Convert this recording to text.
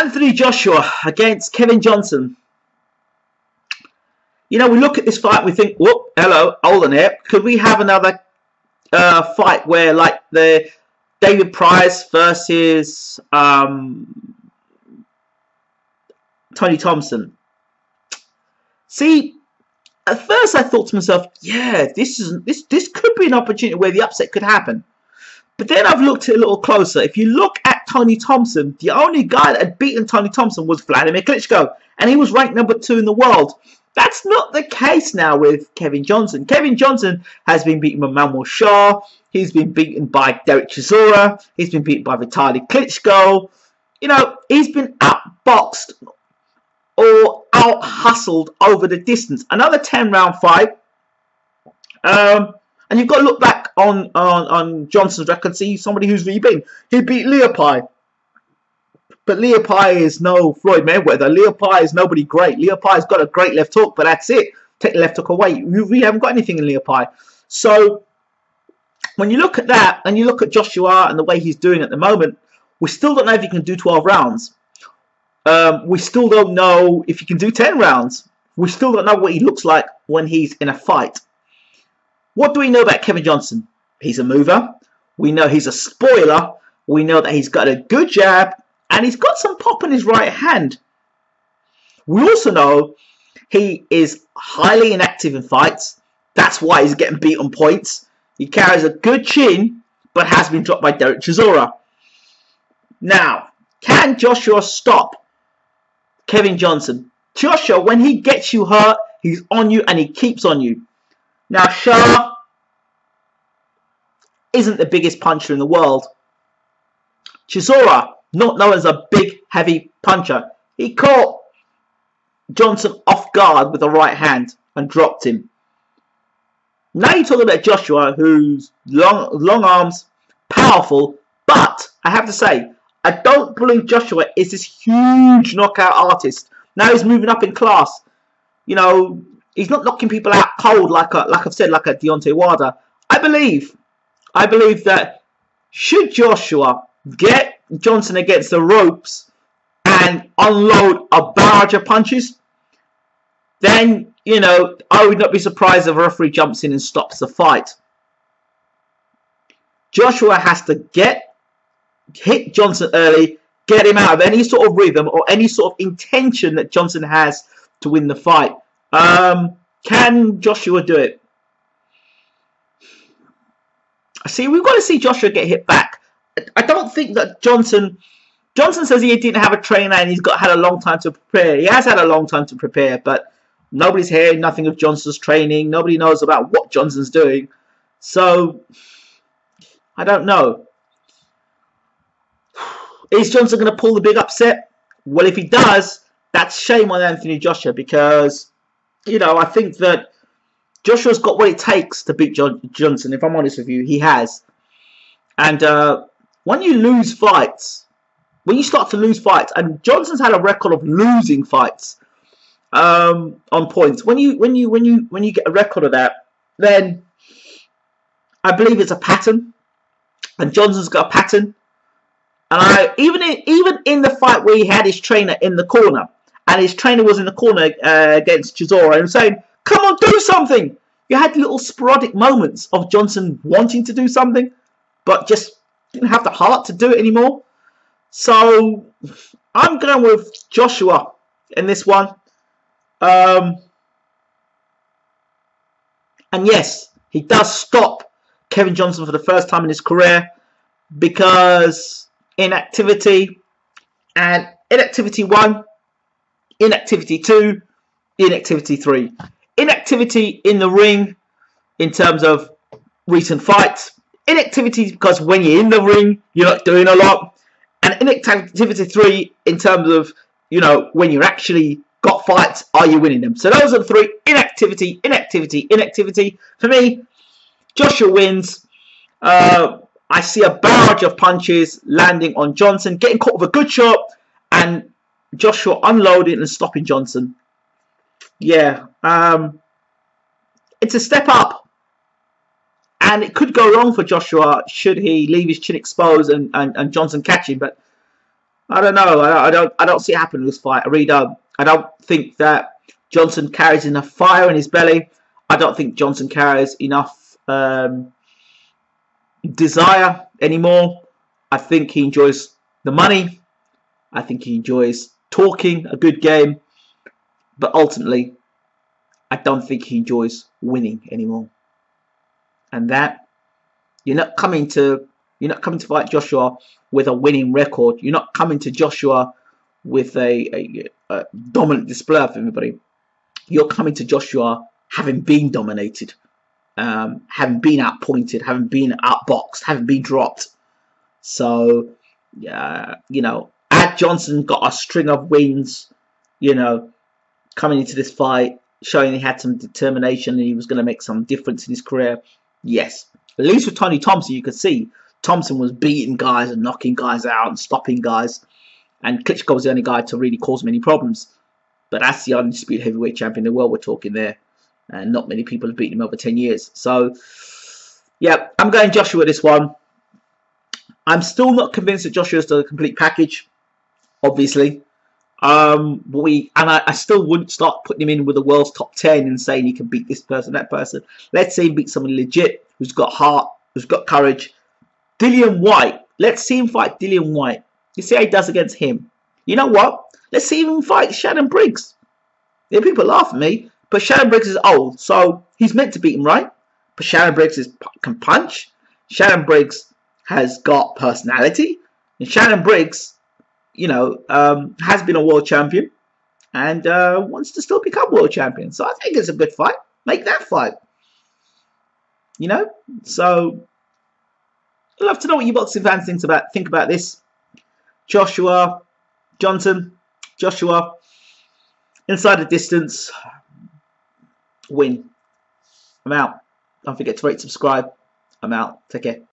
Anthony Joshua against Kevin Johnson. You know, we look at this fight and we think, whoop, hello, hold on here. Could we have another fight where, like, the David Price versus Tony Thompson? See, at first I thought to myself, yeah, this could be an opportunity where the upset could happen. But then I've looked at it a little closer. If you look at Tony Thompson, the only guy that had beaten Tony Thompson was Vladimir Klitschko, and he was ranked #2 in the world. That's not the case now with Kevin Johnson. Kevin Johnson has been beaten by Manuel Shaw. He's been beaten by Derek Chisora. He's been beaten by Vitaly Klitschko. You know, he's been outboxed or out-hustled over the distance. Another 10-round fight. And you've got to look back on Johnson's record, see somebody who's really been. He beat Leopai. But Leopai is no Floyd Mayweather. Leopai is nobody great. Leopai's got a great left hook, but that's it. Take the left hook away. We haven't got anything in Leopai. So, when you look at that, and you look at Joshua and the way he's doing at the moment, we still don't know if he can do 12 rounds. We still don't know if he can do 10 rounds. We still don't know what he looks like when he's in a fight. What do we know about Kevin Johnson? He's a mover. We know he's a spoiler. We know that he's got a good jab. And he's got some pop in his right hand. We also know he is highly inactive in fights. That's why he's getting beat on points. He carries a good chin, but has been dropped by Derek Chisora. Now, can Joshua stop Kevin Johnson? Joshua, when he gets you hurt, he's on you and he keeps on you. Now, Shaw isn't the biggest puncher in the world. Chisora, not known as a big, heavy puncher. He caught Johnson off guard with the right hand and dropped him. Now you're talking about Joshua, who's long arms, powerful, but I have to say, I don't believe Joshua is this huge knockout artist. Now he's moving up in class. You know, he's not knocking people out cold like I've said, like a Deontay Wilder. I believe that should Joshua get Johnson against the ropes and unload a barrage of punches, then, you know, I would not be surprised if a referee jumps in and stops the fight. Joshua has to hit Johnson early, get him out of any sort of rhythm or any sort of intention that Johnson has to win the fight. Can Joshua do it? See, we've got to see Joshua get hit back. I don't think that Johnson says he didn't have a trainer and he's had a long time to prepare. He has had a long time to prepare, but nobody's hearing nothing of Johnson's training. Nobody knows about what Johnson's doing. So, I don't know. Is Johnson going to pull the big upset? Well, if he does, that's shame on Anthony Joshua because, you know, I think that Joshua's got what it takes to beat Johnson. If I'm honest with you, he has. And when you lose fights, when you start to lose fights, and Johnson's had a record of losing fights on points. When you get a record of that, then I believe it's a pattern, and Johnson's got a pattern. And even in the fight where he had his trainer in the corner, and his trainer was in the corner against Chisora, and saying, "Come on, do something." You had little sporadic moments of Johnson wanting to do something, but just didn't have the heart to do it anymore. So I'm going with Joshua in this one. And yes, he does stop Kevin Johnson for the first time in his career because inactivity, and inactivity 1, inactivity 2, inactivity 3. Inactivity in the ring in terms of recent fights. Inactivity because when you're in the ring, you're not doing a lot. And inactivity 3 in terms of, you know, when you're actually got fights, are you winning them? So those are the 3. Inactivity, inactivity, inactivity. For me, Joshua wins. I see a barrage of punches landing on Johnson, getting caught with a good shot, and Joshua unloading and stopping Johnson. Yeah, it's a step up, and it could go wrong for Joshua should he leave his chin exposed and Johnson catch him. But I don't know. I don't see it happening in this fight. I really don't. I don't think that Johnson carries enough fire in his belly. I don't think Johnson carries enough desire anymore. I think he enjoys the money. I think he enjoys talking a good game. But ultimately, I don't think he enjoys winning anymore. And that you're not coming to fight Joshua with a winning record. You're not coming to Joshua with a dominant display of everybody. You're coming to Joshua having been dominated, having been outpointed, having been outboxed, having been dropped. So, had Johnson got a string of wins, coming into this fight, showing he had some determination and he was going to make some difference in his career, yes. At least with Tony Thompson, you could see Thompson was beating guys and knocking guys out and stopping guys. And Klitschko was the only guy to really cause him any problems. But that's the undisputed heavyweight champion in the world we're talking there. And not many people have beaten him over 10 years. So, yeah, I'm going Joshua this one. I'm still not convinced that Joshua's the complete package, obviously. I still wouldn't start putting him in with the world's top 10 and saying he can beat this person, that person. Let's say he beats someone legit, who's got heart, who's got courage. Dillian Whyte. Let's see him fight Dillian Whyte. You see how he does against him. You know what? Let's see him fight Shannon Briggs. Yeah, people laugh at me, but Shannon Briggs is old, so he's meant to beat him, right? But Shannon Briggs can punch. Shannon Briggs has got personality. And Shannon Briggs, has been a world champion and wants to still become world champion. So I think it's a good fight. Make that fight. So I'd love to know what you boxing fans think about this. Joshua, Johnson, Joshua, inside the distance, win. I'm out. Don't forget to rate, subscribe. I'm out. Take care.